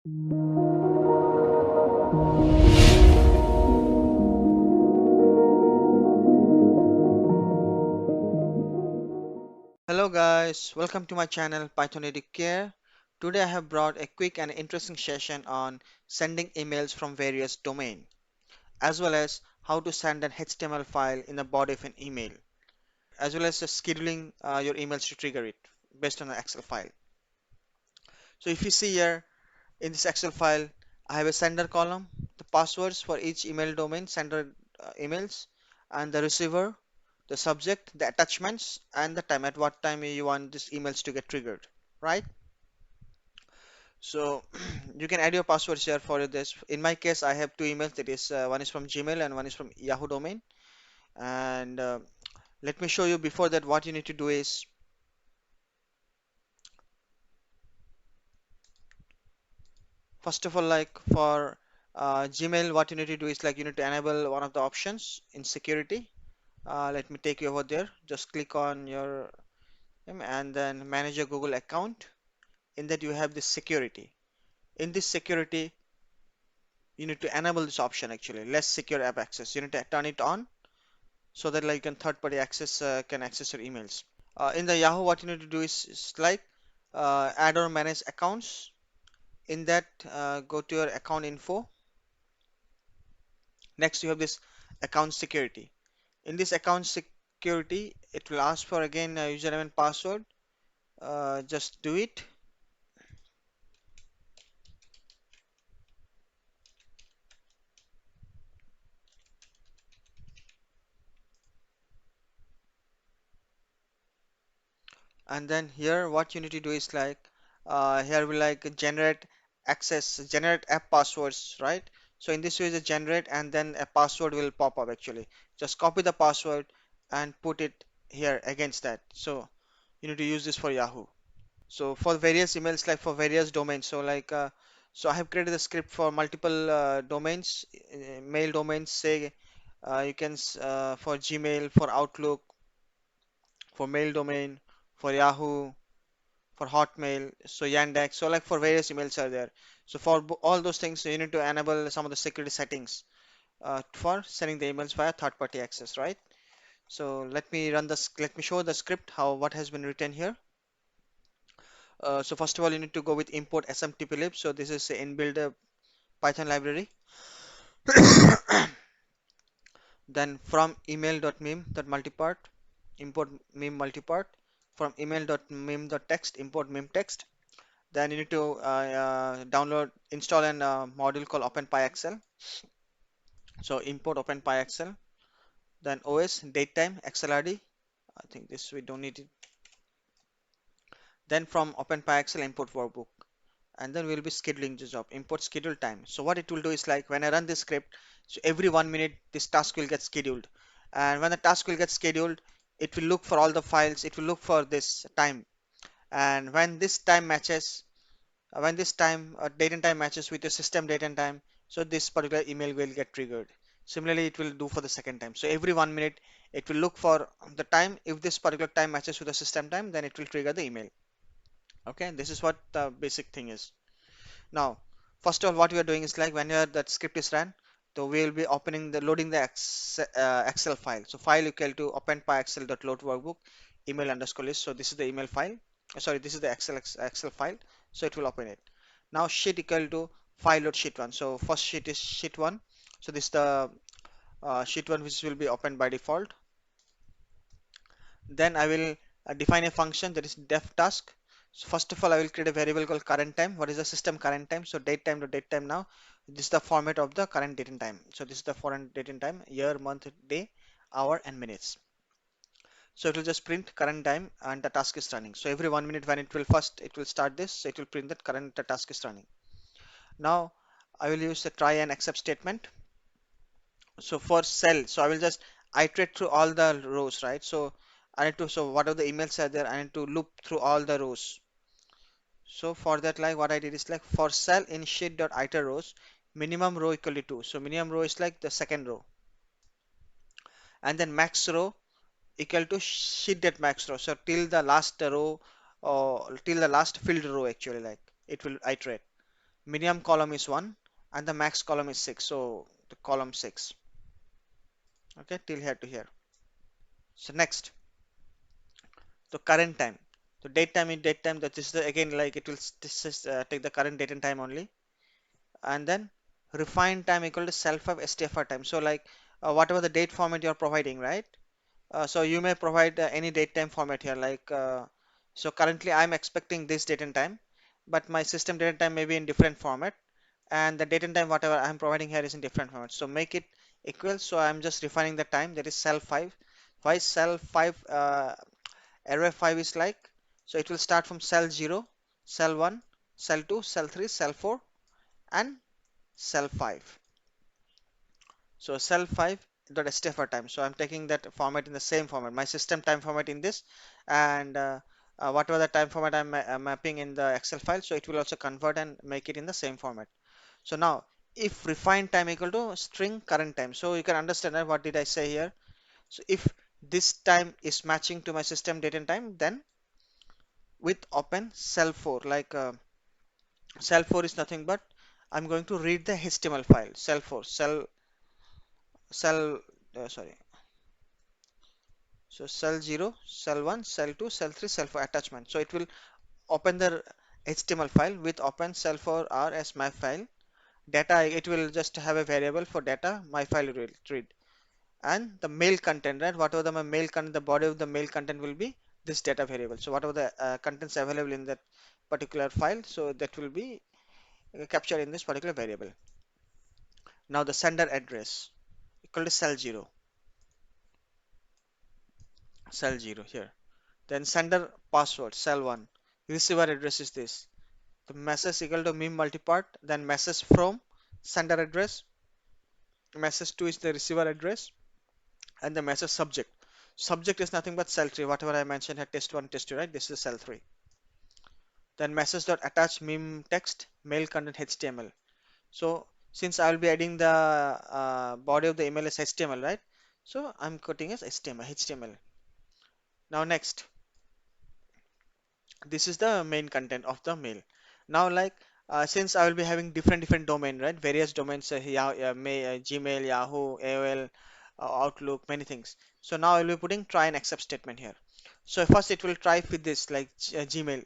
Hello guys, welcome to my channel Python Educare. Today I have brought a quick and interesting session on sending emails from various domain, as well as how to send an HTML file in the body of an email, as well as scheduling your emails to trigger it based on an Excel file. So if you see here in this Excel file, I have a sender column, the passwords for each email domain, sender emails, and the receiver, the subject, the attachments, and the time at what time you want these emails to get triggered, right? So you can add your passwords here for this. In my case, I have two emails. That is, one is from Gmail and one is from Yahoo domain. And let me show you before that what you need to do is, first of all, like for Gmail, what you need to do is like you need to enable one of the options in security. Let me take you over there. Just click on your and then manage your Google account. In that you have this security. In this security, you need to enable this option actually, less secure app access. You need to turn it on so that like can third party access can access your emails. In the Yahoo, what you need to do is like add or manage accounts. In that, go to your account info. Next, you have this account security. In this account security, it will ask for again username and password. Just do it. And then here, what you need to do is like here we like generate app passwords, right? So in this way, the generate and then a password will pop up actually. Just copy the password and put it here against that. So you need to use this for Yahoo. So for various emails, like for various domains. So like so I have created a script for multiple domains, mail domains. Say you can for Gmail, for Outlook, for mail domain, for Yahoo, for Hotmail, so Yandex, so like for various emails are there. So for all those things, you need to enable some of the security settings for sending the emails via third-party access, right? So let me show the script how what has been written here. So first of all, you need to go with import smtblib. So this is an inbuilt Python library. Then from email.meme.multipart, import meme multipart. From email.meme.text, import meme text. Then you need to install an module called OpenPyXL. So import OpenPyXL. Then OS, datetime, XLRD. I think this we don't need it. Then from OpenPyXL, import workbook. And then we'll be scheduling the job. Import schedule time. So what it will do is like when I run this script, so every 1 minute this task will get scheduled. And when the task will get scheduled, it will look for all the files. It will look for this time. And when this time matches, when this time date and time matches with your system date and time, so this particular email will get triggered. Similarly, it will do for the second time. So every 1 minute it will look for the time. If this particular time matches with the system time, then it will trigger the email. Okay, this is what the basic thing is. Now, first of all, what we are doing is like whenever that script is run, so we will be opening the loading the Excel file. So file equal to openpyexcel.load workbook email underscore list. So this is the email file. Sorry, this is the Excel file. So it will open it. Now sheet equal to file load sheet one. So first sheet is sheet one. So this is the sheet one which will be opened by default. Then I will define a function that is def task. So first of all, I will create a variable called current time. What is the system current time? So date time to date time now. This is the format of the current date and time. So this is the current date and time, year, month, day, hour, and minutes. So it will just print current time and the task is running. So every 1 minute when it will start this, so it will print that current the task is running. Now I will use the try and except statement. So for cell, so I will just iterate through all the rows, right? So I need to, so whatever the emails are there, I need to loop through all the rows. So for that, like what I did is like for cell in sheet.iter rows, minimum row equal to 2. So minimum row is like the second row. And then max row equal to sheet.max row. So till the last row or till the last filled row actually like it will iterate. minimum column is 1 and the max column is 6. So the column 6. Okay, till here to here. So next, the current time. So date time is date time. That is the again like it will this is, take the current date and time only. And then refined time equal to self-five STFR time. So like whatever the date format you're providing, right? So you may provide any date time format here. Like so currently I'm expecting this date and time, but my system date and time may be in different format, and the date and time whatever I'm providing here is in different format. So make it equal. So I'm just refining the time, that is cell 5. Why cell 5 array 5 is like, so it will start from cell 0, cell 1, cell 2, cell 3, cell 4 and cell 5. So cell 5 dot stfr time. So I'm taking that format in the same format, my system time format in this, and whatever the time format I'm mapping in the Excel file, so it will also convert and make it in the same format. So now if refined time equal to string current time, so you can understand that what did I say here. So if this time is matching to my system date and time, then with open cell 4, like cell 4 is nothing but I'm going to read the HTML file, cell 4, cell sorry. So cell 0, cell 1, cell 2, cell 3, cell 4 attachment. So it will open the HTML file with open cell 4R as my file. Data, it will just have a variable for data, my file will read. And the mail content, right? Whatever the my mail content, the body of the mail content will be this data variable. So whatever the contents available in that particular file, so that will be captured in this particular variable. Now the sender address equal to cell 0 here. Then sender password, cell 1. Receiver address is this. The message equal to meme multipart, then message from sender address, message 2 is the receiver address, and the message subject. Subject is nothing but cell 3, whatever I mentioned here, test 1, test 2, right? This is cell 3. Then message dot attach meme text, mail content HTML. So since I will be adding the body of the email as HTML, right? So I'm coding as HTML. Now next, this is the main content of the mail. Now like since I will be having different domain, right? Various domains, Gmail, Yahoo, AOL, Outlook, many things. So now I will be putting try and accept statement here. So first it will try with this like Gmail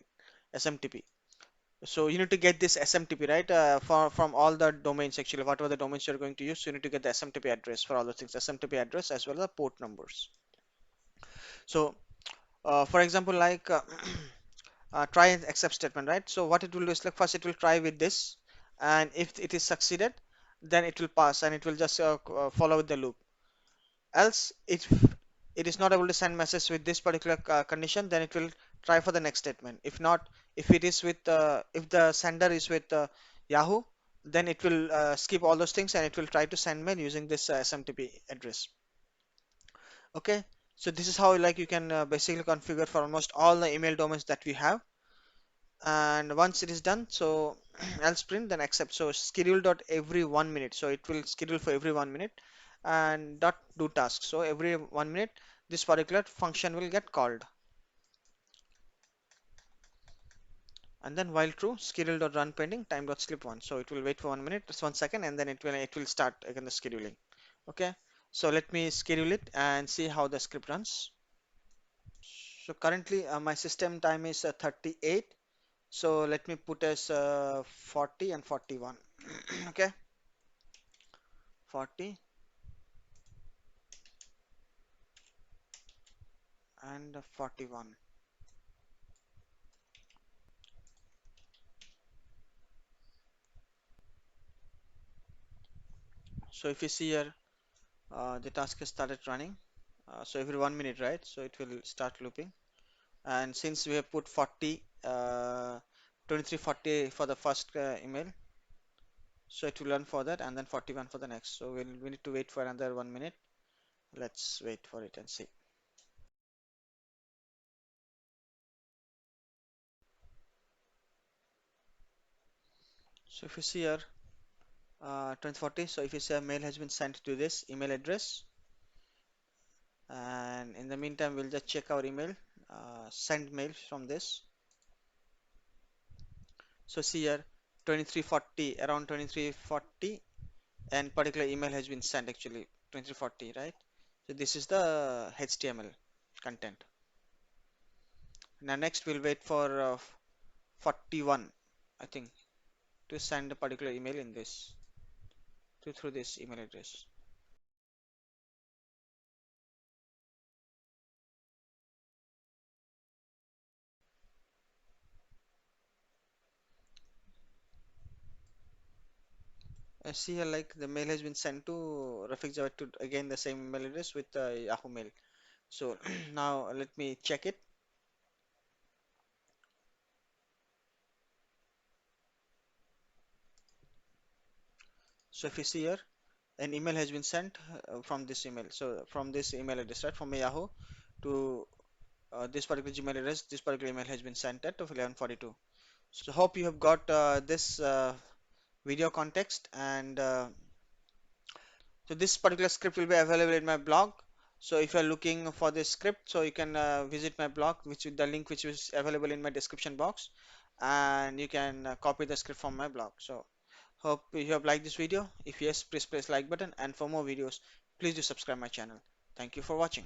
SMTP. So you need to get this SMTP, right? From all the domains, actually whatever the domains you're going to use, so you need to get the SMTP address for all those things, SMTP address as well as the port numbers. So for example, like try and accept statement, right? So what it will do is like first it will try with this, and if it is succeeded, then it will pass and it will just follow with the loop. Else, if it is not able to send message with this particular condition, then it will try for the next statement. If not, if it is with if the sender is with Yahoo, then it will skip all those things and it will try to send mail using this SMTP address. Okay, so this is how like you can basically configure for almost all the email domains that we have. And once it is done, so else print then accept. So schedule dot every 1 minute, so it will schedule for every 1 minute, and dot do task, so every 1 minute this particular function will get called. And then while true, schedule dot run pending time dot skip 1, so it will wait for 1 minute, just 1 second, and then it will start again the scheduling. Okay, so let me schedule it and see how the script runs. So currently my system time is 38. So let me put as 40 and 41. Okay, 40 and 41. So if you see here, the task has started running. So every 1 minute, right? So it will start looping. And since we have put 40, 23, 40 for the first email, so it will run for that, and then 41 for the next. So we need to wait for another 1 minute. Let's wait for it and see. So if you see here, 2040. So if you say a mail has been sent to this email address, and in the meantime we'll just check our email, send mail from this. So see here, 2340, around 2340, and particular email has been sent actually 2340, right? So this is the HTML content. Now next we'll wait for 41, I think, to send a particular email in this to through this email address. I see here like the mail has been sent to Rafiq Jawad to again the same email address with Yahoo Mail. So now let me check it. So if you see here, an email has been sent from this email. So from this email address, right, from my Yahoo to this particular Gmail address, this particular email has been sent at 11:42. So hope you have got this video context, and so this particular script will be available in my blog. So if you are looking for this script, so you can visit my blog, which is the link which is available in my description box, and you can copy the script from my blog. So hope you have liked this video. If yes, please press like button, and for more videos, please do subscribe my channel. Thank you for watching.